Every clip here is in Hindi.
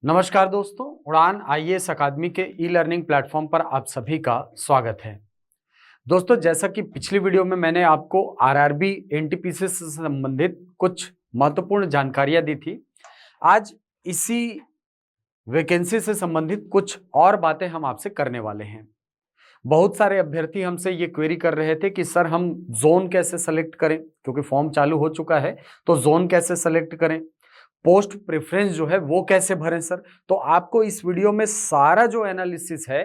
नमस्कार दोस्तों, उड़ान आईएएस अकादमी के ई लर्निंग प्लेटफॉर्म पर आप सभी का स्वागत है। दोस्तों, जैसा कि पिछली वीडियो में मैंने आपको आरआरबी एनटीपीसी से संबंधित कुछ महत्वपूर्ण जानकारियां दी थी। आज इसी वैकेंसी से संबंधित कुछ और बातें हम आपसे करने वाले हैं। बहुत सारे अभ्यर्थी हमसे ये क्वेरी कर रहे थे कि सर हम जोन कैसे सेलेक्ट करें, क्योंकि फॉर्म चालू हो चुका है तो जोन कैसे सेलेक्ट करें, पोस्ट प्रेफरेंस जो है वो कैसे भरें सर। तो आपको इस वीडियो में सारा जो एनालिसिस है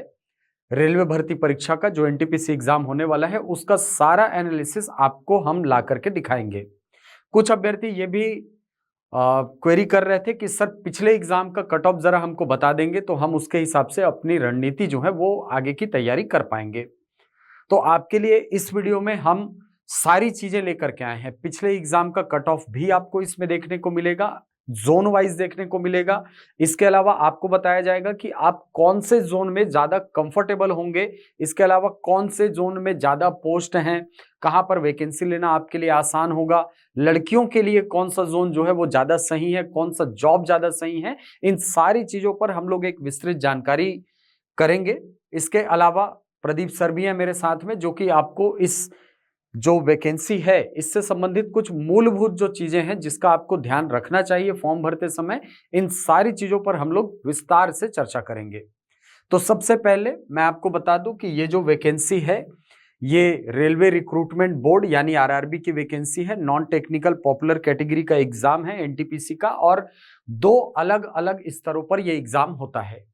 रेलवे भर्ती परीक्षा का, जो एनटीपीसी एग्जाम होने वाला है, उसका सारा एनालिसिस आपको हम ला करके दिखाएंगे। कुछ अभ्यर्थी ये भी क्वेरी कर रहे थे कि सर पिछले एग्जाम का कट ऑफ जरा हमको बता देंगे तो हम उसके हिसाब से अपनी रणनीति जो है वो आगे की तैयारी कर पाएंगे। तो आपके लिए इस वीडियो में हम सारी चीजें लेकर के आए हैं। पिछले एग्जाम का कट ऑफ भी आपको इसमें देखने को मिलेगा, जोन वाइज देखने को मिलेगा। इसके अलावा आपको बताया जाएगा कि आप कौन से जोन में ज्यादा कंफर्टेबल होंगे, इसके अलावा कौन से जोन में ज्यादा पोस्ट हैं, कहां पर वैकेंसी लेना आपके लिए आसान होगा, लड़कियों के लिए कौन सा जोन जो है वो ज्यादा सही है, कौन सा जॉब ज्यादा सही है। इन सारी चीजों पर हम लोग एक विस्तृत जानकारी करेंगे। इसके अलावा प्रदीप सर भी हैं मेरे साथ में, जो कि आपको इस जो वैकेंसी है इससे संबंधित कुछ मूलभूत जो चीजें हैं जिसका आपको ध्यान रखना चाहिए फॉर्म भरते समय, इन सारी चीजों पर हम लोग विस्तार से चर्चा करेंगे। तो सबसे पहले मैं आपको बता दूं कि ये जो वैकेंसी है ये रेलवे रिक्रूटमेंट बोर्ड यानी आरआरबी की वैकेंसी है। नॉन टेक्निकल पॉपुलर कैटेगरी का एग्जाम है एनटीपीसी का, और दो अलग अलग स्तरों पर यह एग्जाम होता है।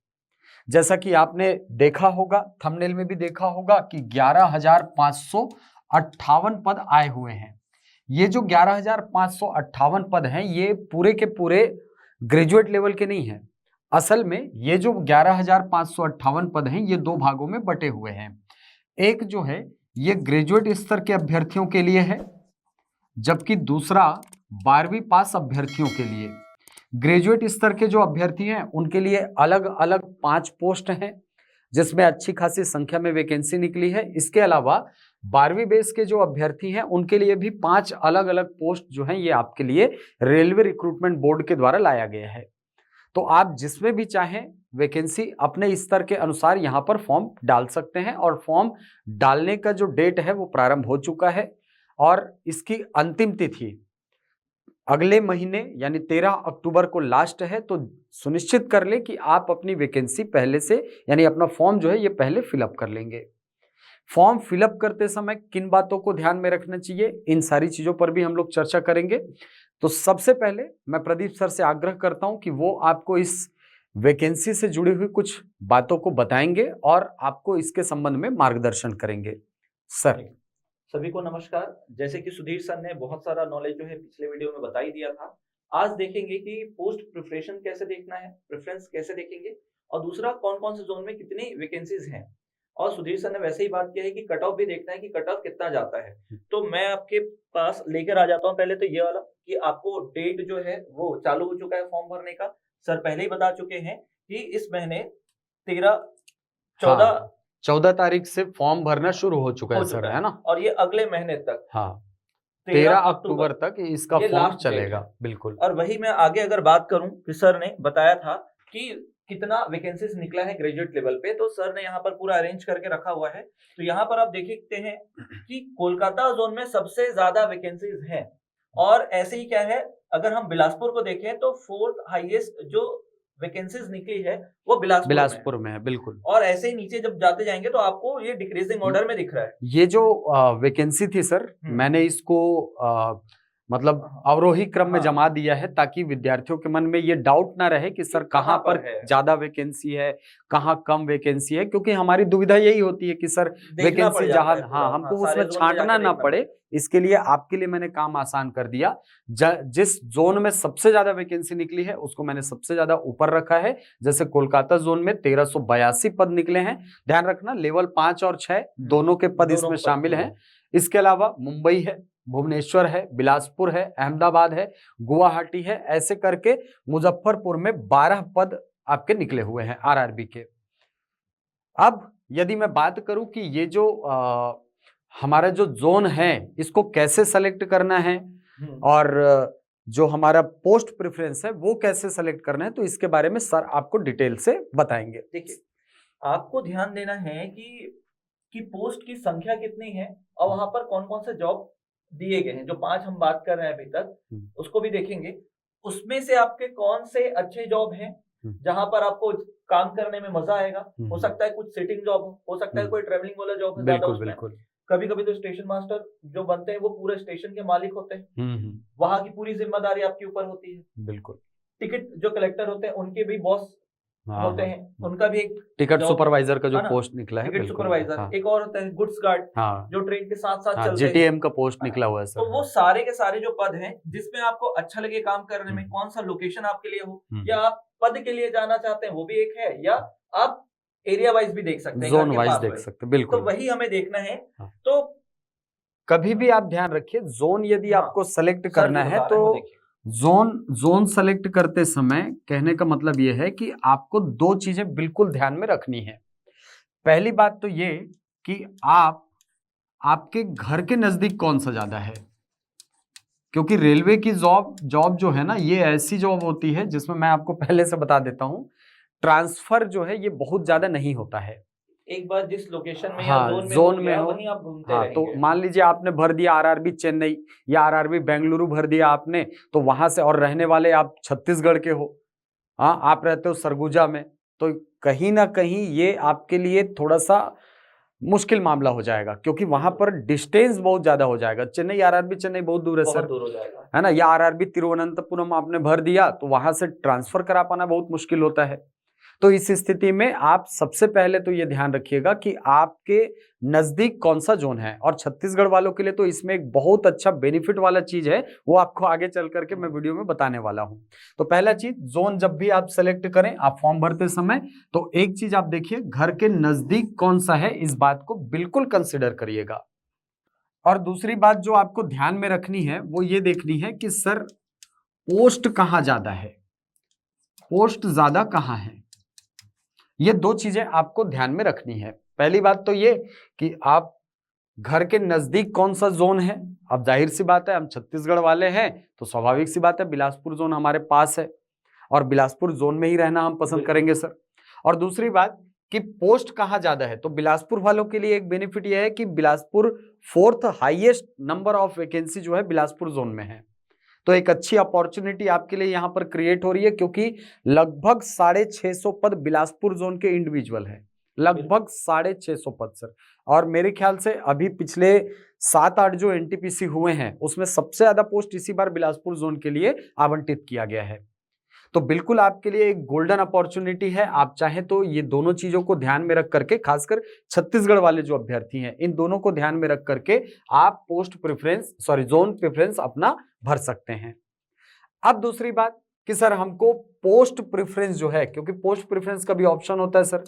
जैसा कि आपने देखा होगा, थंबनेल में भी देखा होगा कि 11,558 पद आए हुए हैं। ये जो 11,558 पद हैं ये पूरे के पूरे ग्रेजुएट लेवल के नहीं हैं। असल में ये जो 11,558 पद हैं ये दो भागों में बटे हुए हैं। एक जो है ये ग्रेजुएट स्तर के अभ्यर्थियों के लिए है, जबकि दूसरा 12वीं पास अभ्यर्थियों के लिए। ग्रेजुएट स्तर के जो अभ्यर्थी हैं उनके लिए अलग अलग 5 पोस्ट हैं, जिसमें अच्छी खासी संख्या में वैकेंसी निकली है। इसके अलावा 12वीं बेस के जो अभ्यर्थी हैं उनके लिए भी 5 अलग अलग पोस्ट जो हैं ये आपके लिए रेलवे रिक्रूटमेंट बोर्ड के द्वारा लाया गया है। तो आप जिसमें भी चाहें वैकेंसी अपने स्तर के अनुसार यहां पर फॉर्म डाल सकते हैं, और फॉर्म डालने का जो डेट है वो प्रारंभ हो चुका है और इसकी अंतिम तिथि अगले महीने यानी 13 अक्टूबर को लास्ट है। तो सुनिश्चित कर ले कि आप अपनी वैकेंसी पहले से यानी अपना फॉर्म जो है ये पहले फिलअप कर लेंगे। फॉर्म फिलअप करते समय किन बातों को ध्यान में रखना चाहिए, इन सारी चीजों पर भी हम लोग चर्चा करेंगे। तो सबसे पहले मैं प्रदीप सर से आग्रह करता हूं कि वो आपको इस वैकेंसी से जुड़ी हुई कुछ बातों को बताएंगे और आपको इसके संबंध में मार्गदर्शन करेंगे। सर। सभी को नमस्कार। जैसे कि सुधीर सर ने बहुत सारा नॉलेज जो है पिछले वीडियो में बता ही दिया था। आज देखेंगे कि पोस्ट प्रिपरेशन कैसे देखना है, प्रेफरेंस कैसे देखेंगे, और दूसरा कौन कौन से जोन में कितनी वैकेंसीज हैं। और सुधीर सर ने वैसे ही बात किया है कि कट ऑफ भी देखना है कि कट ऑफ कितना जाता है। तो मैं आपके पास लेकर आ जाता हूँ पहले तो ये वाला कि आपको डेट जो है वो चालू हो चुका है फॉर्म भरने का। सर पहले ही बता चुके हैं कि इस महीने 14 तारीख से फॉर्म भरना शुरू हो चुका है सर, है ना? और ये अगले महीने तक, हाँ, 13 अक्टूबर तक इसका फॉर्म चलेगा। बिल्कुल। और वही मैं आगे अगर बात करूं कि सर ने बताया था कि कितना वैकेंसीज निकला है ग्रेजुएट लेवल पे, तो सर ने यहाँ पर पूरा अरेंज करके रखा हुआ है। तो यहाँ पर आप देख सकते हैं कि कोलकाता जोन में सबसे ज्यादा वैकेंसीज हैं, और ऐसे ही क्या है अगर हम बिलासपुर को देखें तो 4th हाईएस्ट जो वैकेंसीज निकली है वो बिलासपुर में है। बिल्कुल। और ऐसे ही नीचे जब जाते जाएंगे तो आपको ये डिक्रीजिंग ऑर्डर में दिख रहा है। ये जो वैकेंसी थी सर, मैंने इसको मतलब अवरोही क्रम में जमा दिया है ताकि विद्यार्थियों के मन में ये डाउट ना रहे कि सर कहां पर ज्यादा वैकेंसी है, कहां कम वैकेंसी है, क्योंकि हमारी दुविधा यही होती है कि सर वैकेंसी जहां हमको उसमें छांटना ना पड़े, इसके लिए आपके लिए मैंने काम आसान कर दिया। जिस जोन में सबसे ज्यादा वैकेंसी निकली है उसको मैंने सबसे ज्यादा ऊपर रखा है। जैसे कोलकाता जोन में 1382 पद निकले हैं। ध्यान रखना लेवल 5 और 6 दोनों के पद इसमें शामिल हैं। इसके अलावा मुंबई है, भुवनेश्वर है, बिलासपुर है, अहमदाबाद है, गुवाहाटी है, ऐसे करके मुजफ्फरपुर में 12 पद आपके निकले हुए हैं आरआरबी के। अब यदि मैं बात करूं कि ये जो हमारा जो जोन है इसको कैसे सेलेक्ट करना है और जो हमारा पोस्ट प्रेफरेंस है वो कैसे सेलेक्ट करना है, तो इसके बारे में सर आपको डिटेल से बताएंगे। देखिए, आपको ध्यान देना है कि पोस्ट की संख्या कितनी है और वहां पर कौन कौन से जॉब दिए गए हैं। जो 5 हम बात कर रहे हैं अभी तक, उसको भी देखेंगे। उसमें से आपके कौन से अच्छे जॉब हैं जहां पर आपको काम करने में मजा आएगा। हो सकता है कुछ सिटिंग जॉब हो सकता है कोई ट्रेवलिंग वाला जॉब है ज्यादा उसमें। बिल्कुल। कभी कभी तो स्टेशन मास्टर जो बनते हैं वो पूरे स्टेशन के मालिक होते हैं, वहां की पूरी जिम्मेदारी आपके ऊपर होती है। बिल्कुल। टिकट जो कलेक्टर होते हैं उनके भी बॉस होते हैं, उनका भी एक टिकट सुपरवाइजर का जो है ना, पोस्ट निकला है, टिकट सुपरवाइजर। एक और होता है गुड्स गार्ड, जो ट्रेन के साथ साथ चलते हैं, जीटीएम का पोस्ट निकला हुआ है सर। तो वो सारे के सारे जो पद हैं जिसमें आपको अच्छा लगे काम करने में, कौन सा लोकेशन आपके लिए हो, या आप पद के लिए जाना चाहते हैं वो भी एक है, या आप एरिया वाइज भी देख सकते हैं, जोन वाइज देख सकते हैं। बिल्कुल, तो वही हमें देखना है। तो कभी भी आप ध्यान रखिए, जोन यदि आपको सेलेक्ट करना है तो जोन सेलेक्ट करते समय कहने का मतलब यह है कि आपको दो चीजें बिल्कुल ध्यान में रखनी है। पहली बात तो ये कि आपके घर के नजदीक कौन सा ज्यादा है, क्योंकि रेलवे की जॉब जो है ना, ये ऐसी जॉब होती है जिसमें मैं आपको पहले से बता देता हूं, ट्रांसफर जो है ये बहुत ज्यादा नहीं होता है। एक बार जिस लोकेशन में या जोन में हो वहीं आप घूमते रहेंगे। तो मान लीजिए आपने भर दिया आरआरबी चेन्नई या आरआरबी बेंगलुरु भर दिया आपने, तो वहां से, और रहने वाले आप छत्तीसगढ़ के हो, आप रहते हो सरगुजा में, तो कहीं ना कहीं ये आपके लिए थोड़ा सा मुश्किल मामला हो जाएगा, क्योंकि वहां पर डिस्टेंस बहुत ज्यादा हो जाएगा। चेन्नई आरआरबी चेन्नई बहुत दूर है सर, दूर हो जाएगा, है ना। या आरआरबी तिरुवनंतपुरम आपने भर दिया तो वहां से ट्रांसफर करा पाना बहुत मुश्किल होता है। तो इस स्थिति में आप सबसे पहले तो ये ध्यान रखिएगा कि आपके नजदीक कौन सा जोन है। और छत्तीसगढ़ वालों के लिए तो इसमें एक बहुत अच्छा बेनिफिट वाला चीज है, वो आपको आगे चल करके मैं वीडियो में बताने वाला हूं। तो पहला चीज, जोन जब भी आप सेलेक्ट करें, आप फॉर्म भरते समय, तो एक चीज आप देखिए, घर के नजदीक कौन सा है, इस बात को बिल्कुल कंसिडर करिएगा। और दूसरी बात जो आपको ध्यान में रखनी है वो ये देखनी है कि सर पोस्ट कहां ज्यादा है, पोस्ट ज्यादा कहां है। ये दो चीजें आपको ध्यान में रखनी है। पहली बात तो ये कि आप घर के नजदीक कौन सा जोन है। अब जाहिर सी बात है, हम छत्तीसगढ़ वाले हैं तो स्वाभाविक सी बात है बिलासपुर जोन हमारे पास है, और बिलासपुर जोन में ही रहना हम पसंद करेंगे सर। और दूसरी बात कि पोस्ट कहाँ ज्यादा है, तो बिलासपुर वालों के लिए एक बेनिफिट यह है कि Bilaspur 4th highest number of vacancy जो है बिलासपुर जोन में है। तो एक अच्छी अपॉर्चुनिटी आपके लिए यहां पर क्रिएट हो रही है, क्योंकि लगभग 650 पद बिलासपुर जोन के इंडिविजुअल है, लगभग 650 पद सर। और मेरे ख्याल से अभी पिछले 7-8 जो एनटीपीसी हुए हैं उसमें सबसे ज्यादा पोस्ट इसी बार बिलासपुर जोन के लिए आवंटित किया गया है। तो बिल्कुल आपके लिए एक गोल्डन अपॉर्चुनिटी है। आप चाहें तो ये दोनों चीजों को ध्यान में रख करके, खासकर छत्तीसगढ़ वाले जो अभ्यर्थी हैं, इन दोनों को ध्यान में रख करके आप जोन प्रेफरेंस अपना भर सकते हैं। अब दूसरी बात कि सर हमको पोस्ट प्रेफरेंस जो है, क्योंकि पोस्ट प्रेफरेंस का भी ऑप्शन होता है सर,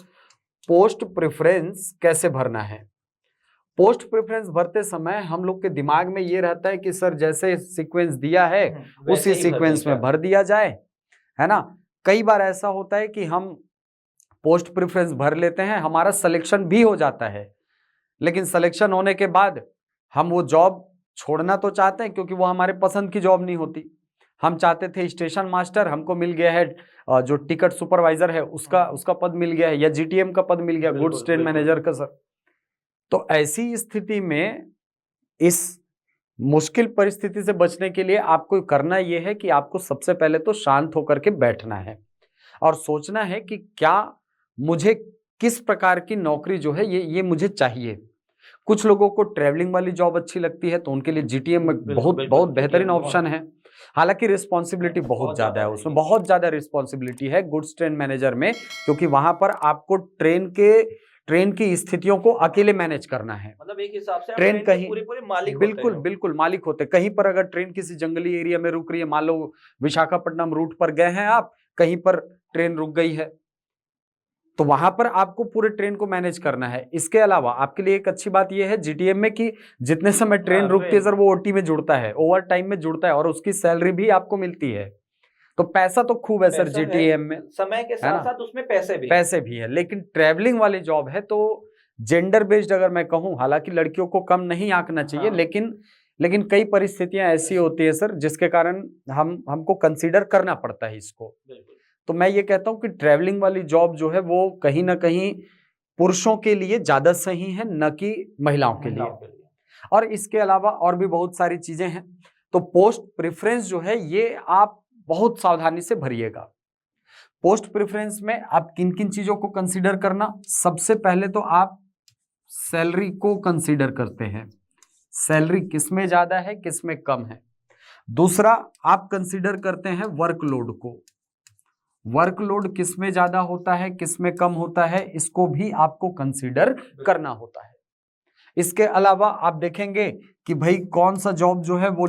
पोस्ट प्रेफरेंस कैसे भरना है। पोस्ट प्रेफरेंस भरते समय हम लोग के दिमाग में ये रहता है कि सर जैसे सीक्वेंस दिया है उसी सीक्वेंस में भर दिया जाए, है ना। कई बार ऐसा होता है कि हम पोस्ट प्रेफरेंस भर लेते हैं, हमारा सिलेक्शन भी हो जाता है, लेकिन सिलेक्शन होने के बाद हम वो जॉब छोड़ना तो चाहते हैं, क्योंकि वो हमारे पसंद की जॉब नहीं होती। हम चाहते थे स्टेशन मास्टर, हमको मिल गया है जो टिकट सुपरवाइजर है उसका पद मिल गया है, या जीटीएम का पद मिल गया, गुड्स ट्रेन मैनेजर का सर। तो ऐसी स्थिति में इस मुश्किल परिस्थिति से बचने के लिए आपको करना यह है कि आपको सबसे पहले तो शांत होकर के बैठना है और सोचना है कि क्या मुझे किस प्रकार की नौकरी जो है ये मुझे चाहिए। कुछ लोगों को ट्रैवलिंग वाली जॉब अच्छी लगती है तो उनके लिए जीटीएम बहुत बेहतरीन ऑप्शन है। हालांकि रिस्पॉन्सिबिलिटी बहुत ज्यादा है, उसमें बहुत ज्यादा रिस्पॉन्सिबिलिटी है गुड्स ट्रेन मैनेजर में, क्योंकि वहां पर आपको ट्रेन की स्थितियों को अकेले मैनेज करना है। मतलब एक हिसाब से ट्रेन कहीं पूरे मालिक बिल्कुल मालिक होते। कहीं पर अगर ट्रेन किसी जंगली एरिया में रुक रही है, मान लो विशाखापट्टनम रूट पर गए हैं आप, कहीं पर ट्रेन रुक गई है, तो वहां पर आपको पूरे ट्रेन को मैनेज करना है। इसके अलावा आपके लिए एक अच्छी बात यह है जीटीएम में कि जितने समय ट्रेन रुकती है सर वो ओटी में जुड़ता है, ओवर टाइम में जुड़ता है, और उसकी सैलरी भी आपको मिलती है। तो पैसा तो खूब है सर जीटीएम में, समय के साथ साथ उसमें पैसे भी है। लेकिन ट्रैवलिंग वाली जॉब है तो जेंडर बेस्ड अगर मैं कहूं, हालांकि लड़कियों को कम नहीं आंकना चाहिए, लेकिन लेकिन कई परिस्थितियां ऐसी होती है सर जिसके कारण हमको कंसीडर करना पड़ता है इसको। तो मैं ये कहता हूं कि ट्रैवलिंग वाली जॉब जो है वो कहीं ना कहीं पुरुषों के लिए ज्यादा सही है, न कि महिलाओं के लिए। और इसके अलावा और भी बहुत सारी चीजें हैं। तो पोस्ट प्रेफरेंस जो है ये आप बहुत सावधानी से भरिएगा। पोस्ट प्रेफरेंस में आप किन किन चीजों को कंसीडर करना, सबसे पहले तो आप सैलरी को कंसीडर करते हैं, सैलरी किसमें ज्यादा है किसमें कम है। दूसरा आप कंसीडर करते हैं वर्कलोड को, वर्कलोड किसमें ज्यादा होता है किसमें कम होता है, इसको भी आपको कंसीडर करना होता है। इसके अलावा आप देखेंगे कि भाई कौन सा जॉब जो है वो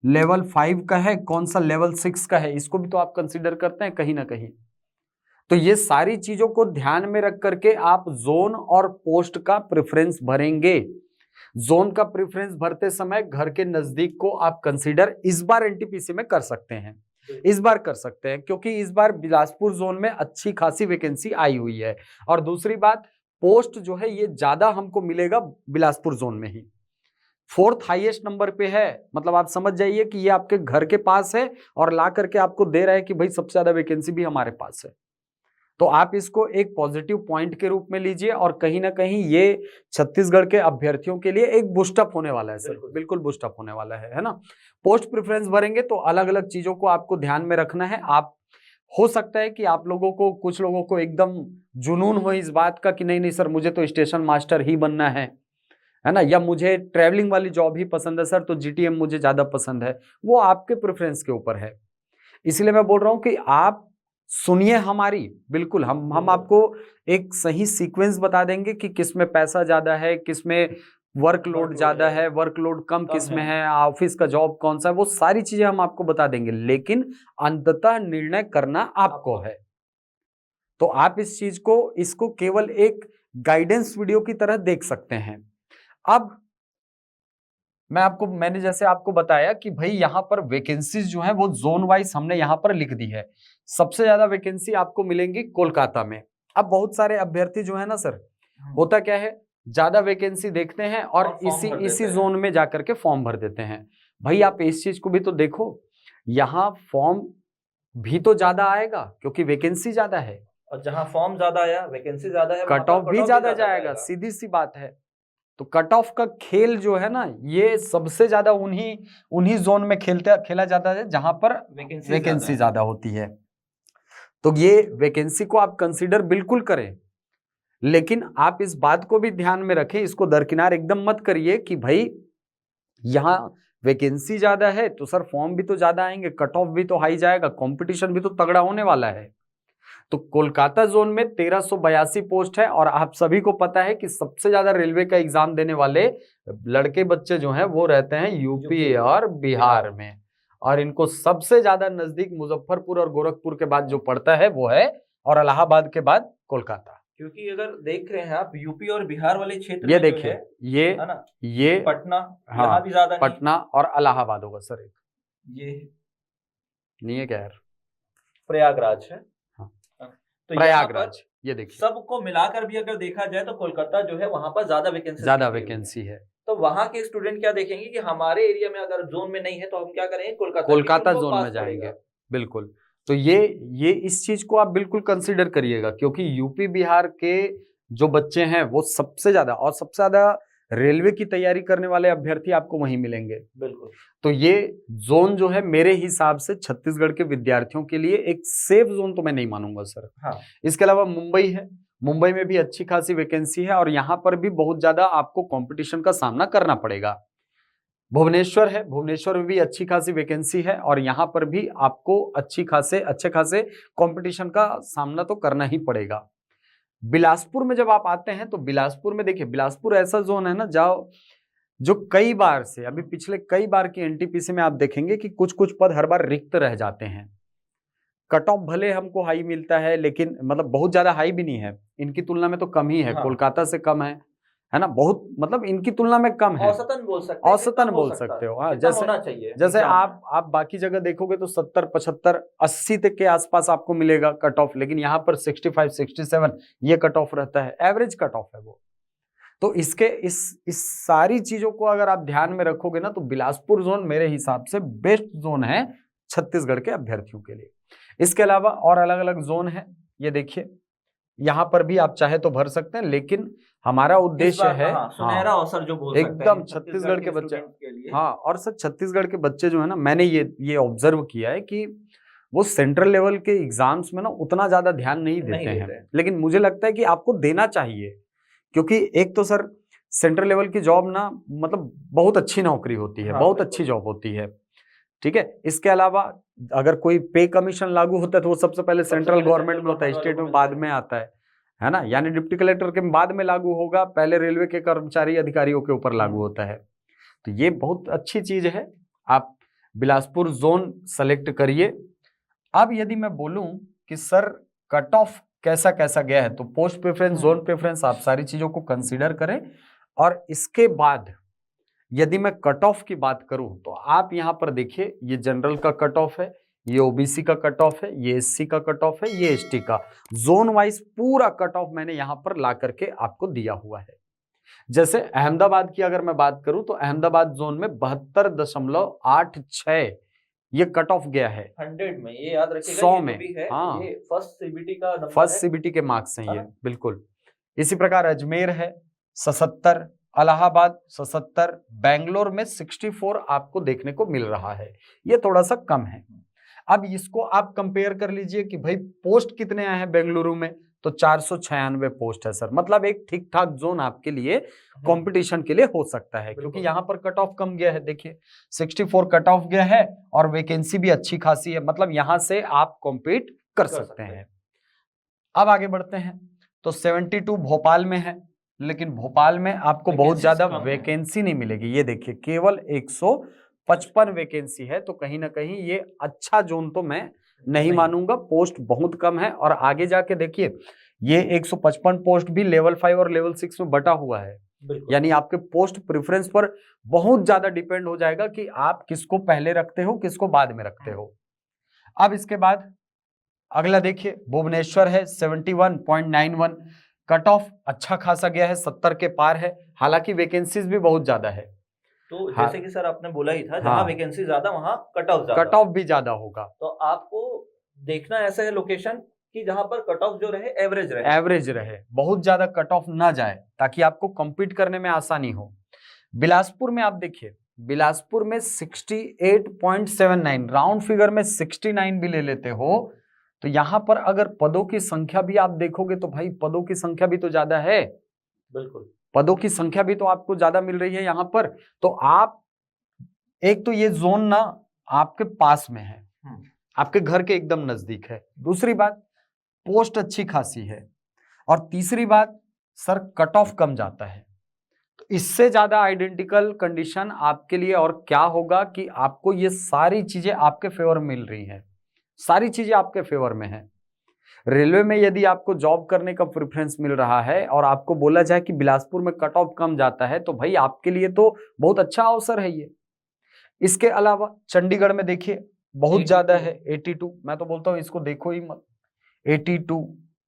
लेवल 5 का है, कौन सा लेवल 6 का है, इसको भी तो आप कंसीडर करते हैं कहीं ना कहीं। तो ये सारी चीजों को ध्यान में रख करके आप जोन और पोस्ट का प्रेफरेंस भरेंगे। जोन का प्रेफरेंस भरते समय घर के नजदीक को आप कंसीडर इस बार एनटीपीसी में कर सकते हैं, इस बार कर सकते हैं, क्योंकि इस बार बिलासपुर जोन में अच्छी खासी वैकेंसी आई हुई है। और दूसरी बात, पोस्ट जो है ये ज्यादा हमको मिलेगा बिलासपुर जोन में ही, 4th हाईएस्ट नंबर पे है। मतलब आप समझ जाइए कि ये आपके घर के पास है और ला करके आपको दे रहा है कि भाई सबसे ज्यादा वैकेंसी भी हमारे पास है। तो आप इसको एक पॉजिटिव पॉइंट के रूप में लीजिए और कहीं ना कहीं ये छत्तीसगढ़ के अभ्यर्थियों के लिए एक बूस्टअप होने वाला है सर, बिल्कुल बूस्टअप होने वाला है ना। पोस्ट प्रेफरेंस भरेंगे तो अलग अलग चीजों को आपको ध्यान में रखना है। आप हो सकता है कि आप लोगों को, कुछ लोगों को एकदम जुनून हो इस बात का कि नहीं नहीं सर मुझे तो स्टेशन मास्टर ही बनना है ना, या मुझे ट्रैवलिंग वाली जॉब ही पसंद है सर, तो जीटीएम मुझे ज्यादा पसंद है। वो आपके प्रेफरेंस के ऊपर है। इसलिए मैं बोल रहा हूं कि आप सुनिए हमारी, बिल्कुल हम आपको एक सही सीक्वेंस बता देंगे कि किसमें पैसा ज्यादा है, किसमें वर्कलोड ज्यादा है, वर्कलोड कम किसमें है, ऑफिस का जॉब कौन सा है, वो सारी चीजें हम आपको बता देंगे। लेकिन अंततः निर्णय करना आपको है। तो आप इस चीज को, इसको केवल एक गाइडेंस वीडियो की तरह देख सकते हैं। अब मैंने जैसे आपको बताया कि भाई यहाँ पर वैकेंसीज जो है वो जोन वाइज हमने यहाँ पर लिख दी है। सबसे ज्यादा वैकेंसी आपको मिलेंगी कोलकाता में। अब बहुत सारे अभ्यर्थी जो है ना सर, होता क्या है, ज्यादा वैकेंसी देखते हैं और इसी जोन में जाकर के फॉर्म भर देते हैं। भाई आप इस चीज को भी तो देखो, यहाँ फॉर्म भी तो ज्यादा आएगा क्योंकि वैकेंसी ज्यादा है, और जहां फॉर्म ज्यादा आया वैकेंसी ज्यादा है, कट ऑफ भी ज्यादा जाएगा, सीधी सी बात है। तो कट ऑफ का खेल जो है ना, ये सबसे ज्यादा उन्हीं जोन में खेला जाता है जहां पर वैकेंसी ज्यादा होती है। तो ये वैकेंसी को आप कंसीडर बिल्कुल करें, लेकिन आप इस बात को भी ध्यान में रखें, इसको दरकिनार एकदम मत करिए कि भाई यहां वैकेंसी ज्यादा है तो सर फॉर्म भी तो ज्यादा आएंगे, कट ऑफ भी तो हाई जाएगा, कंपटीशन भी तो तगड़ा होने वाला है। तो कोलकाता जोन में 1382 पोस्ट है और आप सभी को पता है कि सबसे ज्यादा रेलवे का एग्जाम देने वाले लड़के बच्चे जो हैं वो रहते हैं यूपी और बिहार में, और इनको सबसे ज्यादा नजदीक मुजफ्फरपुर और गोरखपुर के बाद जो पड़ता है वो है, और इलाहाबाद के बाद कोलकाता। क्योंकि अगर देख रहे हैं आप यूपी और बिहार वाले क्षेत्र ये देखिए, ये है ना, ये पटना, हाँ, यहाँ भी ज्यादा पटना और इलाहाबाद होगा सर। एक ये नहीं है क्या यार, प्रयागराज है, तो प्रयागराज, ये देखिए सबको मिलाकर भी अगर देखा जाए तो कोलकाता जो है वहां पर ज्यादा वैकेंसी है। तो वहां के स्टूडेंट क्या देखेंगे कि हमारे एरिया में अगर जोन में नहीं है तो हम क्या करेंगे, कोलकाता जोन में जाएंगे। बिल्कुल, तो ये इस चीज को आप बिल्कुल कंसीडर करिएगा, क्योंकि यूपी बिहार के जो बच्चे हैं वो सबसे ज्यादा रेलवे की तैयारी करने वाले अभ्यर्थी आपको वहीं मिलेंगे। बिल्कुल, तो ये जोन जो है मेरे हिसाब से छत्तीसगढ़ के विद्यार्थियों के लिए एक सेफ जोन तो मैं नहीं मानूंगा सर। हाँ। इसके अलावा मुंबई है, मुंबई में भी अच्छी खासी वैकेंसी है और यहाँ पर भी बहुत ज्यादा आपको कंपटीशन का सामना करना पड़ेगा। भुवनेश्वर है, भुवनेश्वर में भी अच्छी खासी वैकेंसी है और यहाँ पर भी आपको अच्छे खासे कंपटीशन का सामना तो करना ही पड़ेगा। बिलासपुर में जब आप आते हैं तो बिलासपुर में देखिए, बिलासपुर ऐसा जोन है ना जो कई बार से, अभी पिछले कई बार की एनटीपीसी में आप देखेंगे कि कुछ पद हर बार रिक्त रह जाते हैं। कट ऑफ भले हमको हाई मिलता है, लेकिन मतलब बहुत ज्यादा हाई भी नहीं है, इनकी तुलना में तो कम ही है। हाँ। कोलकाता से कम है ना, बहुत, मतलब इनकी तुलना में कम है। औसतन बोल सकते हो। हाँ, जैसे आप बाकी जगह देखोगे तो 70, 75, 80 तक के आसपास आपको मिलेगा कट ऑफ, लेकिन यहाँ पर 65, 67 ये कट ऑफ रहता है, एवरेज कट ऑफ है वो। तो इसके इस सारी चीजों को अगर आप ध्यान में रखोगे ना, तो बिलासपुर जोन मेरे हिसाब से बेस्ट जोन है छत्तीसगढ़ के अभ्यर्थियों के लिए। इसके अलावा और अलग अलग जोन है, ये देखिए यहाँ पर भी आप चाहे तो भर सकते हैं, लेकिन हमारा उद्देश्य है सुनहरा अवसर जो बोल सकते हैं एकदम छत्तीसगढ़ के बच्चे के लिए। हाँ, और सर छत्तीसगढ़ के बच्चे जो है ना, मैंने ये ऑब्जर्व किया है कि वो सेंट्रल लेवल के एग्जाम्स में ना उतना ज्यादा ध्यान नहीं देते हैं, लेकिन मुझे लगता है कि आपको देना चाहिए, क्योंकि एक तो सर सेंट्रल लेवल की जॉब ना मतलब बहुत अच्छी नौकरी होती है, बहुत अच्छी जॉब होती है, ठीक है। इसके अलावा अगर कोई पे कमीशन लागू होता है तो वो सबसे पहले सेंट्रल गवर्नमेंट में होता है, स्टेट में बाद में आता है ना, यानी डिप्टी कलेक्टर के बाद में लागू होगा, पहले रेलवे के कर्मचारी अधिकारियों के ऊपर लागू होता है। तो ये बहुत अच्छी चीज है, आप बिलासपुर जोन सेलेक्ट करिए। अब यदि मैं बोलूं कि सर कट ऑफ कैसा कैसा गया है, तो पोस्ट प्रेफरेंस, जोन प्रेफरेंस, आप सारी चीजों को कंसीडर करें। और इसके बाद यदि मैं कट ऑफ की बात करूं तो आप यहां पर देखिए, ये जनरल का कट ऑफ है, ये ओबीसी का कट ऑफ है, ये एससी का कट ऑफ है, ये एसटी का, जोन वाइज पूरा कट ऑफ मैंने यहां पर ला करके आपको दिया हुआ है। जैसे अहमदाबाद की अगर मैं बात करूं तो अहमदाबाद जोन में 72.86 ये कट ऑफ गया है 100 में, ये याद रखिएगा, 100 ये में, जो भी है, हाँ, ये फर्स्ट सीबीटी का नंबर है, फर्स्ट सीबीटी के मार्क्स हैं ये, बिल्कुल। इसी प्रकार अजमेर है 77, इलाहाबाद 77, बेंगलोर में 64 आपको देखने को मिल रहा है, ये थोड़ा सा कम है। अब इसको आप कंपेयर कर लीजिए कि भाई पोस्ट कितने आए हैं बेंगलुरु में, तो 496 पोस्ट है सर, मतलब एक ठीक ठाक जोन आपके लिए कंपटीशन के लिए हो सकता है, क्योंकि यहाँ पर कट ऑफ कम गया है, देखिए 64 कट ऑफ गया है और वैकेंसी भी अच्छी खासी है, मतलब यहां से आप कॉम्पीट कर सकते हैं। अब आगे बढ़ते हैं, तो 72 भोपाल में है, लेकिन भोपाल में आपको बहुत ज्यादा वैकेंसी नहीं मिलेगी, ये देखिए केवल 155 वैकेंसी है, तो कहीं ना कहीं ये अच्छा जोन तो मैं नहीं मानूंगा, पोस्ट बहुत कम है। और आगे जाके देखिए ये 155 पोस्ट भी लेवल 5 और लेवल 6 में बटा हुआ है, यानी आपके पोस्ट प्रेफरेंस पर बहुत ज्यादा डिपेंड हो जाएगा कि आप किसको पहले रखते हो, किसको बाद में रखते हो। अब इसके बाद अगला देखिए भुवनेश्वर है 71.91, कट ऑफ अच्छा खासा गया है, 70 के पार है, हालांकि वैकेंसीज भी बहुत ज्यादा है। तो जैसे कि सर आपने बोला ही था, जहां वैकेंसी ज्यादा वहां कट ऑफ भी ज्यादा होगा, तो आपको देखना ऐसा है लोकेशन कि जहां पर कट ऑफ जो रहे एवरेज रहे, बहुत ज्यादा कट ऑफ ना जाए, ताकि आपको compete करने में आसानी हो। बिलासपुर में आप देखिए, बिलासपुर में 68.79, राउंड फिगर में 69 भी ले लेते हो, तो यहां पर अगर पदों की संख्या भी आप देखोगे तो भाई पदों की संख्या भी तो ज्यादा है, बिल्कुल पदों की संख्या भी तो आपको ज्यादा मिल रही है यहां पर। तो आप एक तो ये जोन ना आपके पास में है, आपके घर के एकदम नजदीक है, दूसरी बात पोस्ट अच्छी खासी है, और तीसरी बात सर कट ऑफ कम जाता है। तो इससे ज्यादा आइडेंटिकल कंडीशन आपके लिए और क्या होगा कि आपको ये सारी चीजें आपके फेवर में मिल रही हैं, सारी चीजें आपके फेवर में है। रेलवे में यदि आपको जॉब करने का प्रेफरेंस मिल रहा है और आपको बोला जाए कि बिलासपुर में कट ऑफ कम जाता है, तो भाई आपके लिए तो बहुत अच्छा अवसर है ये। इसके अलावा चंडीगढ़ में देखिए बहुत ज्यादा है 82, मैं तो बोलता हूं इसको देखो ही मत, 82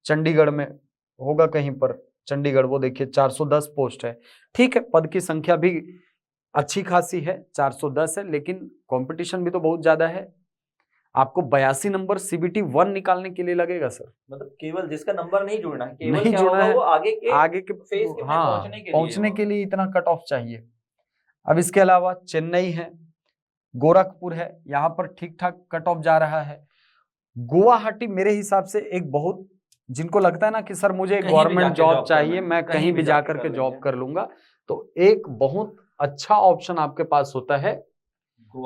चंडीगढ़ में होगा कहीं पर, चंडीगढ़ वो देखिए 410 पोस्ट है, ठीक है, पद की संख्या भी अच्छी खासी है 410 है, लेकिन कंपटीशन भी तो बहुत ज्यादा है। आपको 82 नंबर CBT 1 निकालने के लिए लगेगा सर, मतलब केवल जिसका नंबर नहीं जुड़ना है, केवल नहीं जुड़ना है, वो आगे के फेज के पहुंचने के लिए इतना कट ऑफ चाहिए। अब इसके अलावा चेन्नई है, गोरखपुर है, यहाँ पर ठीक ठाक कट ऑफ जा रहा है। गुवाहाटी मेरे हिसाब से एक बहुत, जिनको लगता है ना कि सर मुझे गवर्नमेंट जॉब चाहिए, मैं कहीं भी जाकर के जॉब कर लूंगा, तो एक बहुत अच्छा ऑप्शन आपके पास होता है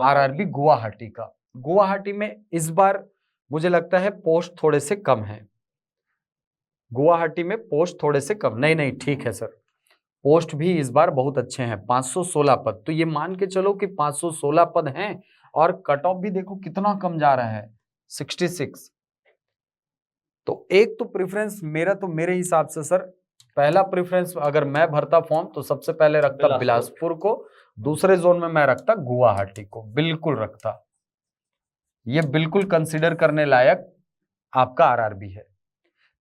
RRB गुवाहाटी का। गुवाहाटी में इस बार मुझे लगता है पोस्ट थोड़े से कम है, गुवाहाटी में पोस्ट थोड़े से कम, नहीं ठीक है सर, पोस्ट भी इस बार बहुत अच्छे हैं, 516 पद, तो ये मान के चलो कि 516 पद हैं, और कट ऑफ भी देखो कितना कम जा रहा है 66। तो एक तो प्रेफरेंस मेरा, तो मेरे हिसाब से सर पहला प्रेफरेंस अगर मैं भरता फॉर्म तो सबसे पहले रखता बिलासपुर को, दूसरे जोन में मैं रखता गुवाहाटी को, बिल्कुल रखता, ये बिल्कुल कंसीडर करने लायक आपका RRB है।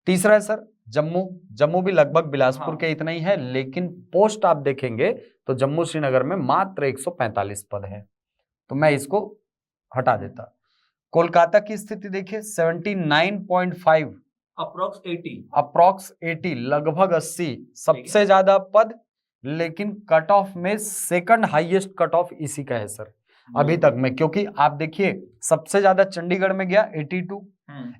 तीसरा है सर जम्मू, जम्मू भी लगभग बिलासपुर हाँ। के इतना ही है, लेकिन पोस्ट आप देखेंगे तो जम्मू श्रीनगर में मात्र 145 पद है, तो मैं इसको हटा देता। कोलकाता की स्थिति देखिए 79.5, अप्रोक्स 80, लगभग 80, सबसे ज्यादा पद, लेकिन कट ऑफ में सेकंड हाईएस्ट कट ऑफ इसी का है सर अभी तक में, क्योंकि आप देखिए सबसे ज्यादा चंडीगढ़ में गया 82,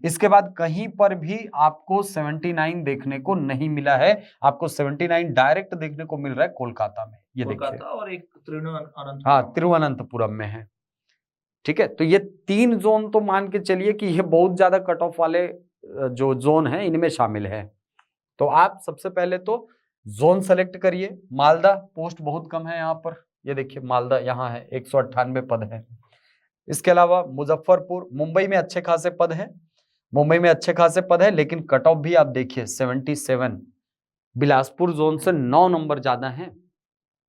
इसके बाद कहीं पर भी आपको 79 देखने को नहीं मिला है, आपको 79 डायरेक्ट देखने को मिल रहा है कोलकाता में, ये देखिए, और एक तिरुवनंतपुरम में है। ठीक है, तो ये 3 जोन तो मान के चलिए कि ये बहुत ज्यादा कट ऑफ वाले जो जोन है इनमें शामिल है। तो आप सबसे पहले तो जोन सेलेक्ट करिए। मालदा पोस्ट बहुत कम है यहाँ पर, ये देखिए मालदा यहाँ है 198 पद है। इसके अलावा मुजफ्फरपुर, मुंबई में अच्छे खासे पद है, मुंबई में अच्छे खासे पद है, लेकिन कट ऑफ भी आप देखिए 77, बिलासपुर जोन से 9 नंबर ज्यादा है,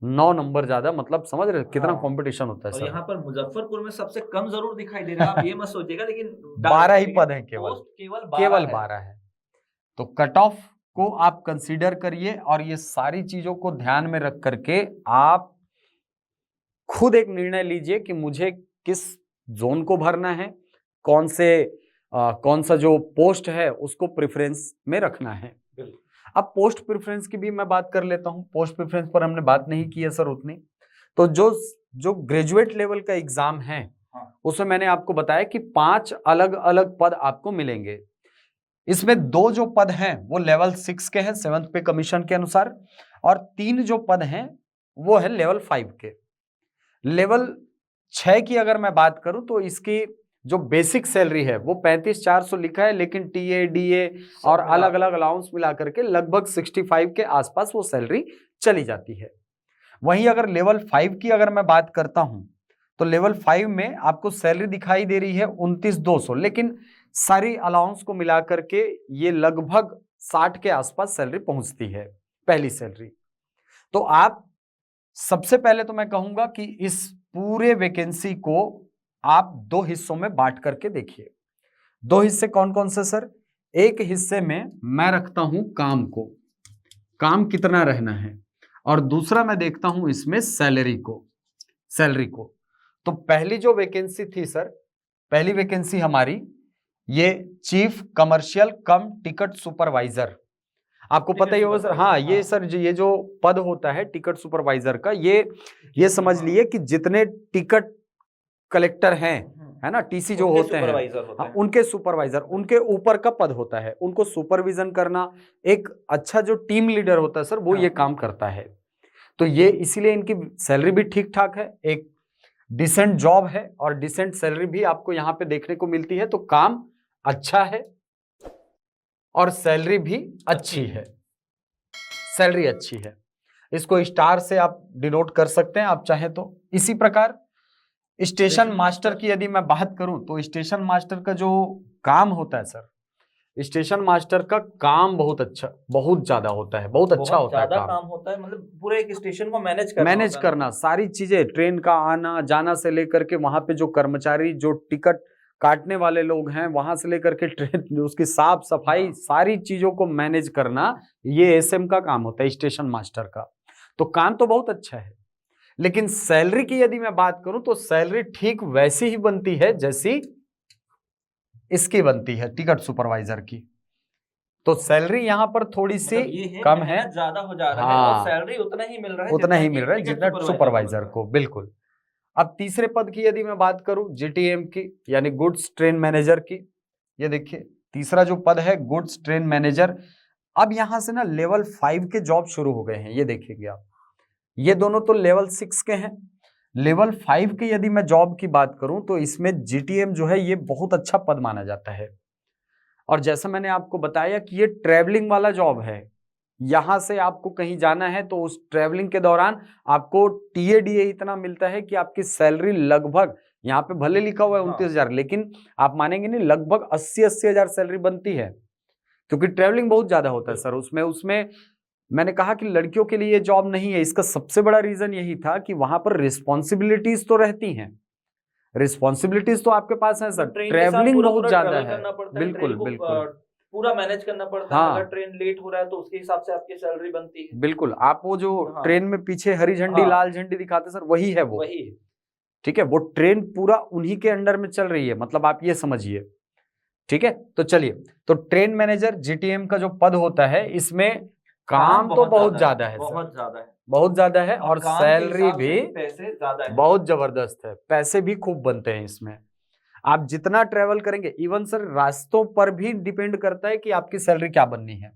9 नंबर ज्यादा, मतलब समझ रहे कितना कंपटीशन होता है और सर। यहाँ पर मुजफ्फरपुर में सबसे कम जरूर दिखाई दे रहा है, आप ये मत सोचिएगा, लेकिन 12 ही पद है केवल 12 है। तो कट ऑफ को आप कंसीडर करिए और ये सारी चीजों को ध्यान में रख करके आप खुद एक निर्णय लीजिए कि मुझे किस जोन को भरना है, कौन सा जो पोस्ट है उसको प्रेफरेंस में रखना है। अब पोस्ट प्रेफरेंस की भी मैं बात कर लेता हूं, पोस्ट प्रेफरेंस पर हमने बात नहीं की है सर उतनी। तो जो ग्रेजुएट लेवल का एग्जाम है उसमें मैंने आपको बताया कि 5 अलग अलग पद आपको मिलेंगे। इसमें 2 जो पद हैं वो लेवल 6 के हैं 7th पे कमीशन के अनुसार, और 3 जो पद हैं वो है लेवल 5 के। लेवल 6 की अगर मैं बात करूं तो इसकी जो बेसिक सैलरी है वो 35,400 लिखा है, लेकिन टीए डीए और अलग अलग अलाउंस मिला करके लगभग 65 के आसपास वो सैलरी चली जाती है। वहीं अगर लेवल 5 की अगर मैं बात करता हूं तो लेवल 5 में आपको सैलरी दिखाई दे रही है 29,200, लेकिन सारी अलाउंस को मिला करके ये लगभग 60 के आसपास सैलरी पहुंचती है पहली सैलरी। तो आप सबसे पहले तो मैं कहूंगा कि इस पूरे वैकेंसी को आप 2 हिस्सों में बांट करके देखिए। 2 हिस्से कौन कौन से सर? एक हिस्से में मैं रखता हूं काम को, काम कितना रहना है, और दूसरा मैं देखता हूं इसमें सैलरी को। तो पहली जो वैकेंसी थी सर, पहली वैकेंसी हमारी ये चीफ कमर्शियल कम टिकट सुपरवाइजर, आपको पता ही होगा सर। हाँ, ये सर ये जो पद होता है टिकट सुपरवाइजर का, ये समझ लिए कि जितने टिकट कलेक्टर हैं, है ना, टीसी जो होते हैं, उनके सुपरवाइजर, उनके ऊपर का पद होता है, उनको सुपरविजन करना। एक अच्छा जो टीम लीडर होता है सर वो ये काम करता है। तो ये इसीलिए इनकी सैलरी भी ठीक ठाक है, एक डिसेंट जॉब है और डिसेंट सैलरी भी आपको यहाँ पे देखने को मिलती है। तो काम अच्छा है और सैलरी भी अच्छी है, सैलरी अच्छी है। इसको स्टार से आप डिनोट कर सकते हैं आप चाहे तो। इसी प्रकार स्टेशन मास्टर की यदि मैं बात करूं तो स्टेशन मास्टर का जो काम होता है सर, स्टेशन मास्टर का काम बहुत अच्छा, बहुत ज्यादा होता है, बहुत अच्छा होता है, काम होता है, मतलब पूरे एक स्टेशन को मैनेज करना सारी चीजें, ट्रेन का आना जाना से लेकर के वहां पे जो कर्मचारी जो टिकट काटने वाले लोग हैं वहां से लेकर के ट्रेन उसकी साफ सफाई, सारी चीजों को मैनेज करना, ये एसएम का काम होता है स्टेशन मास्टर का। तो काम तो बहुत अच्छा है, लेकिन सैलरी की यदि मैं बात करूं तो सैलरी ठीक वैसी ही बनती है जैसी इसकी बनती है टिकट सुपरवाइजर की। तो सैलरी यहां पर थोड़ी सी कम है, ज्यादा हो जा रहा है और सैलरी उतना ही मिल रहा है जितना सुपरवाइजर को। बिल्कुल। अब तीसरे पद की यदि मैं बात करूं जीटीएम की, यानी गुड्स ट्रेन मैनेजर की, ये देखिए तीसरा जो पद है गुड्स ट्रेन मैनेजर। अब यहां से ना लेवल 5 के जॉब शुरू हो गए हैं, ये देखिएगा आप, ये दोनों तो लेवल 6 के हैं। लेवल 5 के यदि मैं जॉब की बात करूं तो इसमें जीटीएम जो है ये बहुत अच्छा पद माना जाता है। और जैसा मैंने आपको बताया कि ये ट्रैवलिंग वाला जॉब है, यहां से आपको कहीं जाना है तो उस ट्रैवलिंग के दौरान आपको टीएडीए इतना मिलता है कि आपकी सैलरी लगभग, यहाँ पे भले लिखा हुआ है 29,000, लेकिन आप मानेंगे नहीं, लगभग 80 हजार सैलरी बनती है, क्योंकि ट्रैवलिंग बहुत ज्यादा होता है सर। उसमें मैंने कहा कि लड़कियों के लिए ये जॉब नहीं है, इसका सबसे बड़ा रीजन यही था कि वहां पर रिस्पॉन्सिबिलिटीज तो रहती हैं, रिस्पॉन्सिबिलिटीज तो आपके पास है सर, ट्रैवलिंग बहुत ज्यादा है। बिल्कुल बिल्कुल पूरा मैनेज करना पड़ता है। हाँ। अगर ट्रेन लेट हो रहा है तो उसके हिसाब से आपकी सैलरी बनती है। बिल्कुल, आप वो जो हाँ। ट्रेन में पीछे हरी झंडी हाँ। लाल झंडी दिखाते सर, वही है वो। वही है। ठीक है, वो ट्रेन पूरा उन्हीं के अंडर में चल रही है, मतलब आप ये समझिए। ठीक है, तो चलिए, तो ट्रेन मैनेजर जीटीएम का जो पद होता है, इसमें काम तो बहुत ज्यादा है सर, बहुत ज्यादा है, बहुत ज्यादा है, और काम के सैलरी हिसाब से भी पैसे ज्यादा है। बहुत जबरदस्त है, पैसे भी खूब बनते हैं इसमें। आप जितना ट्रेवल करेंगे, इवन सर रास्तों पर भी डिपेंड करता है कि आपकी सैलरी क्या बननी है।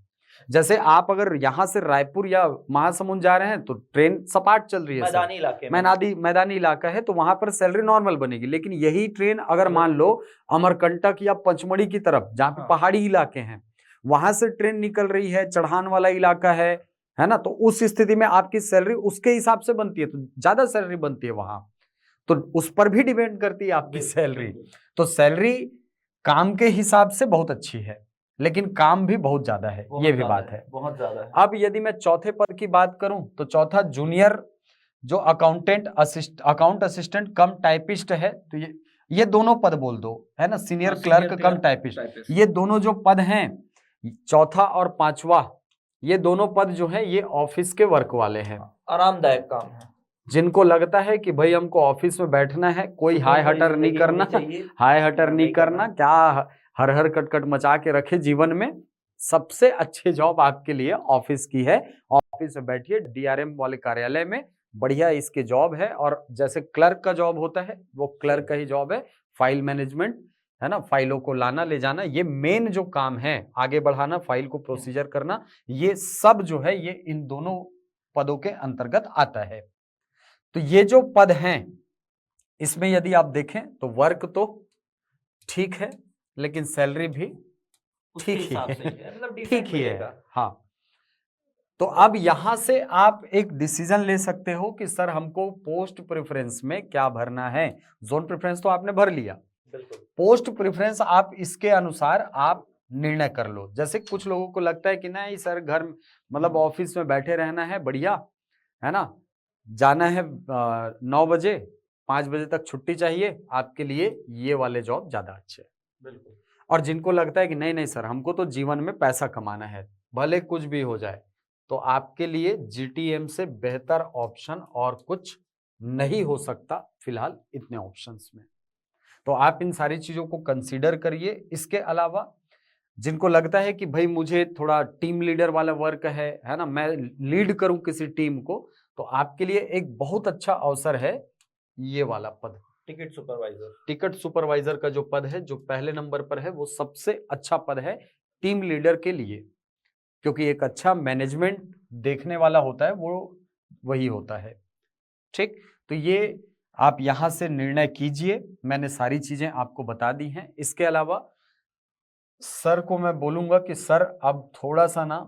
जैसे आप अगर यहां से रायपुर या महासमुंद जा रहे हैं तो ट्रेन सपाट चल रही है सर, मैदानी इलाके में, मैदानी इलाका है, तो वहां पर सैलरी नॉर्मल बनेगी। लेकिन यही ट्रेन अगर मान लो अमरकंटक या पचमढ़ी की तरफ, जहां पे हाँ। पहाड़ी इलाके हैं, वहां से ट्रेन निकल रही है, चढ़ान वाला इलाका है ना, तो उस स्थिति में आपकी सैलरी उसके हिसाब से बनती है, तो ज्यादा सैलरी बनती है वहां, तो उस पर भी डिपेंड करती है आपकी सैलरी। तो सैलरी काम के हिसाब से बहुत अच्छी है, लेकिन काम भी बहुत ज्यादा है, ये भी बात है, बहुत ज्यादा है। अब यदि मैं चौथे पद की बात करूं तो चौथा जूनियर जो अकाउंट असिस्टेंट कम टाइपिस्ट है, तो ये दोनों पद बोल दो, है ना, सीनियर क्लर्क कम टाइपिस्ट, ये दोनों जो पद हैं, चौथा और पांचवा, ये दोनों पद जो है ये ऑफिस के वर्क वाले हैं, आरामदायक काम है। जिनको लगता है कि भाई हमको ऑफिस में बैठना है, कोई हाय हटर नहीं करना, हाय हटर नहीं करना, क्या हर हर कटकट मचा के रखे जीवन में, सबसे अच्छे जॉब आपके लिए ऑफिस की है। ऑफिस में बैठिए, डीआरएम वाले कार्यालय में, बढ़िया इसके जॉब है। और जैसे क्लर्क का जॉब होता है, वो क्लर्क का ही जॉब है, फाइल मैनेजमेंट, है ना, फाइलों को लाना ले जाना, ये मेन जो काम है, आगे बढ़ाना, फाइल को प्रोसीजर करना, ये सब जो है ये इन दोनों पदों के अंतर्गत आता है। तो ये जो पद हैं, इसमें यदि आप देखें तो वर्क तो ठीक है, लेकिन सैलरी भी ठीक ही है, मतलब ठीक ही है। हाँ, तो अब यहां से आप एक डिसीजन ले सकते हो कि सर हमको पोस्ट प्रेफरेंस में क्या भरना है। जोन प्रेफरेंस तो आपने भर लिया, पोस्ट प्रेफरेंस आप इसके अनुसार आप निर्णय कर लो। जैसे कुछ लोगों को लगता है कि नहीं सर, घर मतलब ऑफिस में बैठे रहना है, बढ़िया है ना, जाना है 9 बजे, 5 बजे तक छुट्टी चाहिए, आपके लिए ये वाले जॉब ज्यादा अच्छे हैं। बिल्कुल। और जिनको लगता है कि नहीं नहीं सर, हमको तो जीवन में पैसा कमाना है, भले कुछ भी हो जाए, तो आपके लिए जीटीएम से बेहतर ऑप्शन और कुछ नहीं हो सकता फिलहाल इतने ऑप्शंस में। तो आप इन सारी चीजों को कंसीडर करिए। इसके अलावा जिनको लगता है कि भाई मुझे थोड़ा टीम लीडर वाला वर्क है ना, मैं लीड करूं किसी टीम को, तो आपके लिए एक बहुत अच्छा अवसर है ये वाला पद, टिकट सुपरवाइजर। टिकट सुपरवाइजर का जो पद है, जो पहले नंबर पर है, वो सबसे अच्छा पद है टीम लीडर के लिए, क्योंकि एक अच्छा मैनेजमेंट देखने वाला होता है, वो वही होता है। ठीक, तो ये आप यहां से निर्णय कीजिए। मैंने सारी चीजें आपको बता दी हैं। इसके अलावा सर को मैं बोलूंगा कि सर अब थोड़ा सा ना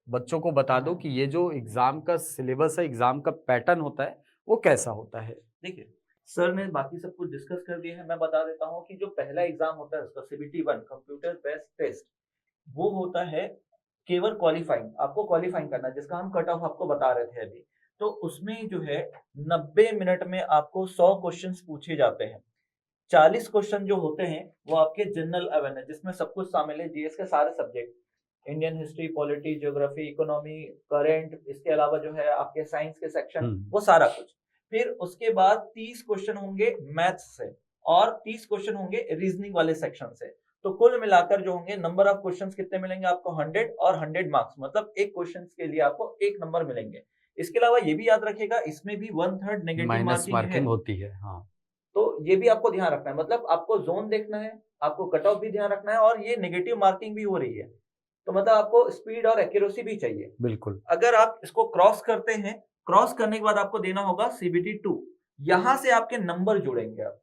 बच्चों को बता दो कि ये जो एग्जाम का सिलेबस है, एग्जाम का पैटर्न होता है, वो कैसा होता है। देखिए, सर ने बाकी सब कुछ डिस्कस कर दिया है। मैं बता देता हूँ कि जो पहला एग्जाम होता है उसका CBT-1 कंप्यूटर बेस्ड टेस्ट, वो होता है केवल क्वालिफाइंग, आपको क्वालिफाइंग करना है, जिसका हम कट ऑफ आपको बता रहे थे अभी। तो उसमें जो है 90 मिनट में आपको 100 क्वेश्चंस पूछे जाते हैं। 40 क्वेश्चन जो होते हैं वो आपके जनरल अवेयरनेस, जिसमें सब कुछ शामिल है, जीएस के सारे subject, Indian history, polity, geography, economy, current, इसके अलावा जो है आपके साइंस के सेक्शन, वो सारा कुछ। फिर उसके बाद 30 क्वेश्चन होंगे मैथ्स से और 30 क्वेश्चन होंगे रीजनिंग वाले सेक्शन से। तो कुल मिलाकर जो होंगे नंबर ऑफ क्वेश्चंस कितने मिलेंगे आपको, 100 और 100 मार्क्स, मतलब एक क्वेश्चन के लिए आपको 1 नंबर मिलेंगे। इसके अलावा ये भी याद रखिएगा, इसमें भी 1/3 नेगेटिव मार्किंग होती है। हाँ, तो ये भी आपको ध्यान रखना है, मतलब आपको जोन देखना है, आपको कट ऑफ भी ध्यान रखना है, और ये नेगेटिव मार्किंग भी हो रही है, तो मतलब आपको स्पीड और एक्यूरेसी भी चाहिए। बिल्कुल। अगर आप इसको क्रॉस करते हैं, क्रॉस करने के बाद आपको देना होगा CBT-2, यहाँ से आपके नंबर जुड़ेंगे। अब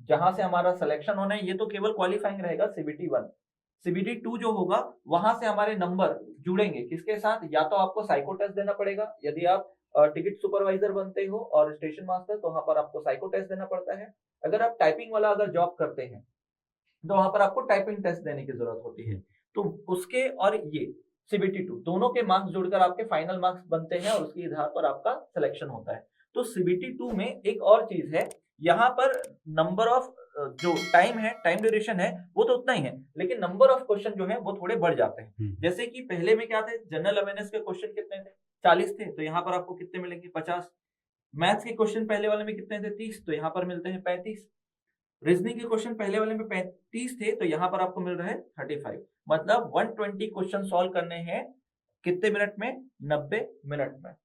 जहां से हमारा सिलेक्शन होना है, ये तो केवल क्वालिफाइंग रहेगा CBT-1, CBT-2 जो होगा वहां से हमारे नंबर जुड़ेंगे किसके साथ, या तो आपको साइको टेस्ट देना पड़ेगा, यदि आप टिकट सुपरवाइजर बनते हो और स्टेशन मास्टर, तो वहां पर आपको साइको टेस्ट देना पड़ता है। अगर आप टाइपिंग वाला अगर जॉब करते हैं तो वहां पर आपको टाइपिंग टेस्ट देने की जरूरत होती है। तो उसके और ये CBT-2 दोनों के मार्क्स जुड़कर आपके फाइनल मार्क्स बनते हैं और उसके आधार पर आपका सिलेक्शन होता है। तो CBT-2 में एक और चीज है, यहाँ पर नंबर ऑफ जो टाइम है, टाइम ड्यूरेशन है, वो तो उतना ही है, लेकिन नंबर ऑफ क्वेश्चन जो है वो थोड़े बढ़ जाते हैं। जैसे कि पहले में क्या थे, जनरल अवेयरनेस के क्वेश्चन कितने थे, 40 थे, तो यहाँ पर आपको कितने मिलेंगे, 50। मैथ्स के क्वेश्चन पहले वाले में कितने थे, 30, तो यहाँ पर मिलते हैं 35। रीजनिंग के क्वेश्चन पहले वाले में 35 थे, तो यहाँ पर आपको मिल रहा है 35। मतलब 120 क्वेश्चन सॉल्व करने हैं कितने मिनट में, 90 मिनट में।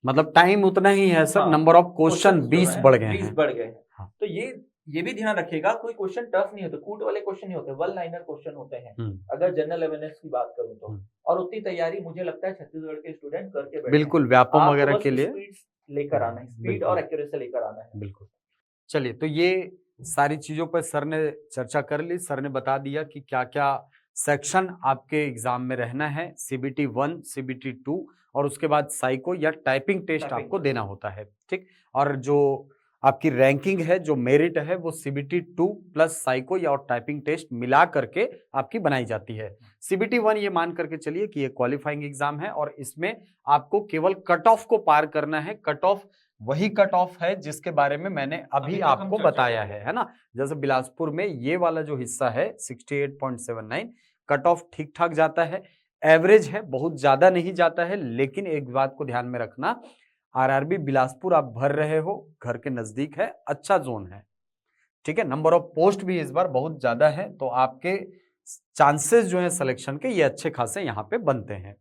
मतलब टाइम उतना ही है सर, हाँ, नंबर ऑफ क्वेश्चन 20 बढ़ गए 20 हैं। बढ़ गए हैं। हाँ। तो ये भी ध्यान रखिएगा, कोई क्वेश्चन टफ नहीं होते, कूट वाले क्वेश्चन नहीं होते, वन लाइनर क्वेश्चन होते हैं अगर जनरल अवेयरनेस की बात करूं तो। और उतनी तैयारी मुझे लगता है छत्तीसगढ़ के स्टूडेंट करके बैठे बिल्कुल, व्यापम वगैरह के लिए स्पीड लेकर आना है, स्पीड और एक्यूरेसी लेकर आना है। बिल्कुल। चलिए, तो ये सारी चीजों पर सर ने चर्चा कर ली। सर ने बता दिया कि क्या क्या सेक्शन आपके एग्जाम में रहना है, CBT 1, CBT 2 और उसके बाद साइको या टाइपिंग टेस्ट आपको देना होता है, ठीक। और जो आपकी रैंकिंग है, जो मेरिट है, वो CBT 2 प्लस साइको या और टाइपिंग टेस्ट मिला करके आपकी बनाई जाती है। CBT 1 ये मान करके चलिए कि ये क्वालिफाइंग एग्जाम है और इसमें आपको केवल कट ऑफ को पार करना है। कट ऑफ वही कट ऑफ है जिसके बारे में मैंने अभी आपको बताया है ना। जैसे बिलासपुर में ये वाला जो हिस्सा है 68.79 कट ऑफ ठीक ठाक जाता है, एवरेज है, बहुत ज्यादा नहीं जाता है। लेकिन एक बात को ध्यान में रखना, RRB बिलासपुर आप भर रहे हो, घर के नजदीक है, अच्छा जोन है, ठीक है। नंबर ऑफ पोस्ट भी इस बार बहुत ज्यादा है, तो आपके चांसेस जो है सिलेक्शन के, ये अच्छे खासे यहाँ पे बनते हैं।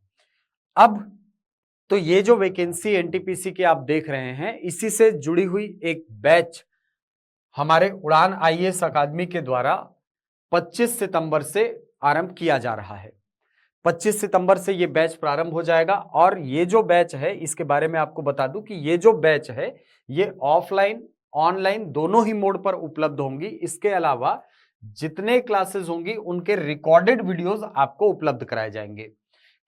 अब तो ये जो वैकेंसी NTPC की आप देख रहे हैं, इसी से जुड़ी हुई एक बैच हमारे उड़ान IAS अकादमी के द्वारा 25 सितंबर से आरंभ किया जा रहा है। 25 सितंबर से ये बैच प्रारंभ हो जाएगा और ये जो बैच है, इसके बारे में आपको बता दूं कि ये जो बैच है, ये ऑफलाइन ऑनलाइन दोनों ही मोड पर उपलब्ध होंगी। इसके अलावा जितने क्लासेस होंगी उनके रिकॉर्डेड वीडियोस आपको उपलब्ध कराए जाएंगे।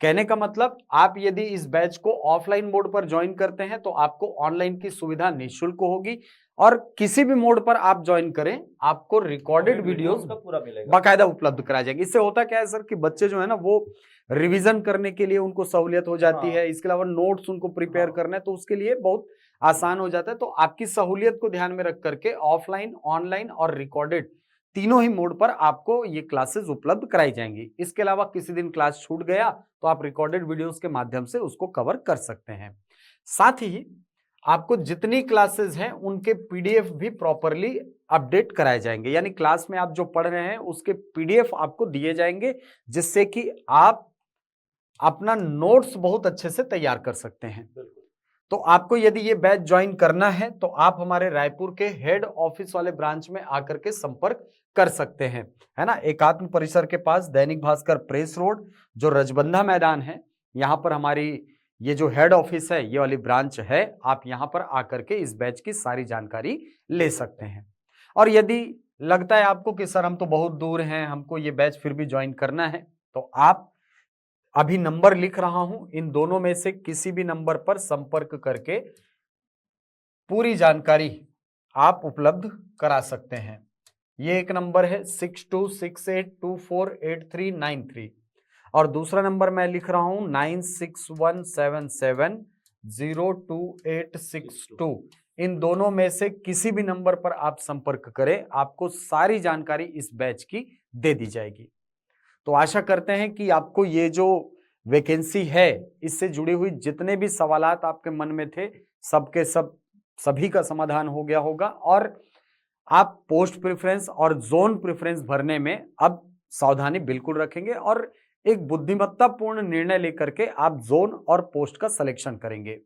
कहने का मतलब, आप यदि इस बैच को ऑफलाइन मोड पर ज्वाइन करते हैं तो आपको ऑनलाइन की सुविधा निःशुल्क होगी और किसी भी मोड पर आप ज्वाइन करें, आपको रिकॉर्डेड वीडियोस पूरा मिलेगा, बाकायदा उपलब्ध कराया जाएगा। इससे होता क्या है सर कि बच्चे जो है ना, वो रिवीजन करने के लिए उनको सहूलियत हो जाती है। इसके अलावा नोट्स उनको प्रिपेयर करना है तो उसके लिए बहुत आसान हो जाता है। तो आपकी सहूलियत को ध्यान में रख करके ऑफलाइन, ऑनलाइन और रिकॉर्डेड तीनों ही मोड पर आपको ये क्लासेस उपलब्ध कराई जाएंगी। इसके अलावा किसी दिन क्लास छूट गया तो आप रिकॉर्डेड वीडियोस के माध्यम से उसको कवर कर सकते हैं। साथ ही आपको जितनी क्लासेस हैं उनके PDF भी प्रॉपरली अपडेट कराए जाएंगे, यानी क्लास में आप जो पढ़ रहे हैं उसके PDF आपको दिए जाएंगे, जिससे कि आप अपना नोट्स बहुत अच्छे से तैयार कर सकते हैं। तो आपको यदि ये बैच ज्वाइन करना है तो आप हमारे रायपुर के हेड ऑफिस वाले ब्रांच में आकर के संपर्क कर सकते हैं, है ना। एकात्म परिसर के पास दैनिक भास्कर प्रेस रोड, जो रजबंधा मैदान है, यहाँ पर हमारी ये जो हेड ऑफिस है, ये वाली ब्रांच है। आप यहाँ पर आकर के इस बैच की सारी जानकारी ले सकते हैं। और यदि लगता है आपको कि सर हम तो बहुत दूर हैं, हमको ये बैच फिर भी ज्वाइन करना है, तो आप अभी नंबर लिख रहा हूं, इन दोनों में से किसी भी नंबर पर संपर्क करके पूरी जानकारी आप उपलब्ध करा सकते हैं। ये एक नंबर है 6268248393 और दूसरा नंबर मैं लिख रहा हूं 9617702862। इन दोनों में से किसी भी नंबर पर आप संपर्क करें, आपको सारी जानकारी इस बैच की दे दी जाएगी। तो आशा करते हैं कि आपको ये जो वैकेंसी है, इससे जुड़ी हुई जितने भी सवालात आपके मन में थे, सबके सभी का समाधान हो गया होगा और आप पोस्ट प्रेफरेंस और जोन प्रेफरेंस भरने में अब सावधानी बिल्कुल रखेंगे और एक बुद्धिमत्तापूर्ण निर्णय लेकर के आप जोन और पोस्ट का सिलेक्शन करेंगे।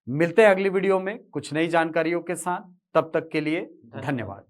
मिलते हैं अगली वीडियो में कुछ नई जानकारियों के साथ, तब तक के लिए धन्यवाद।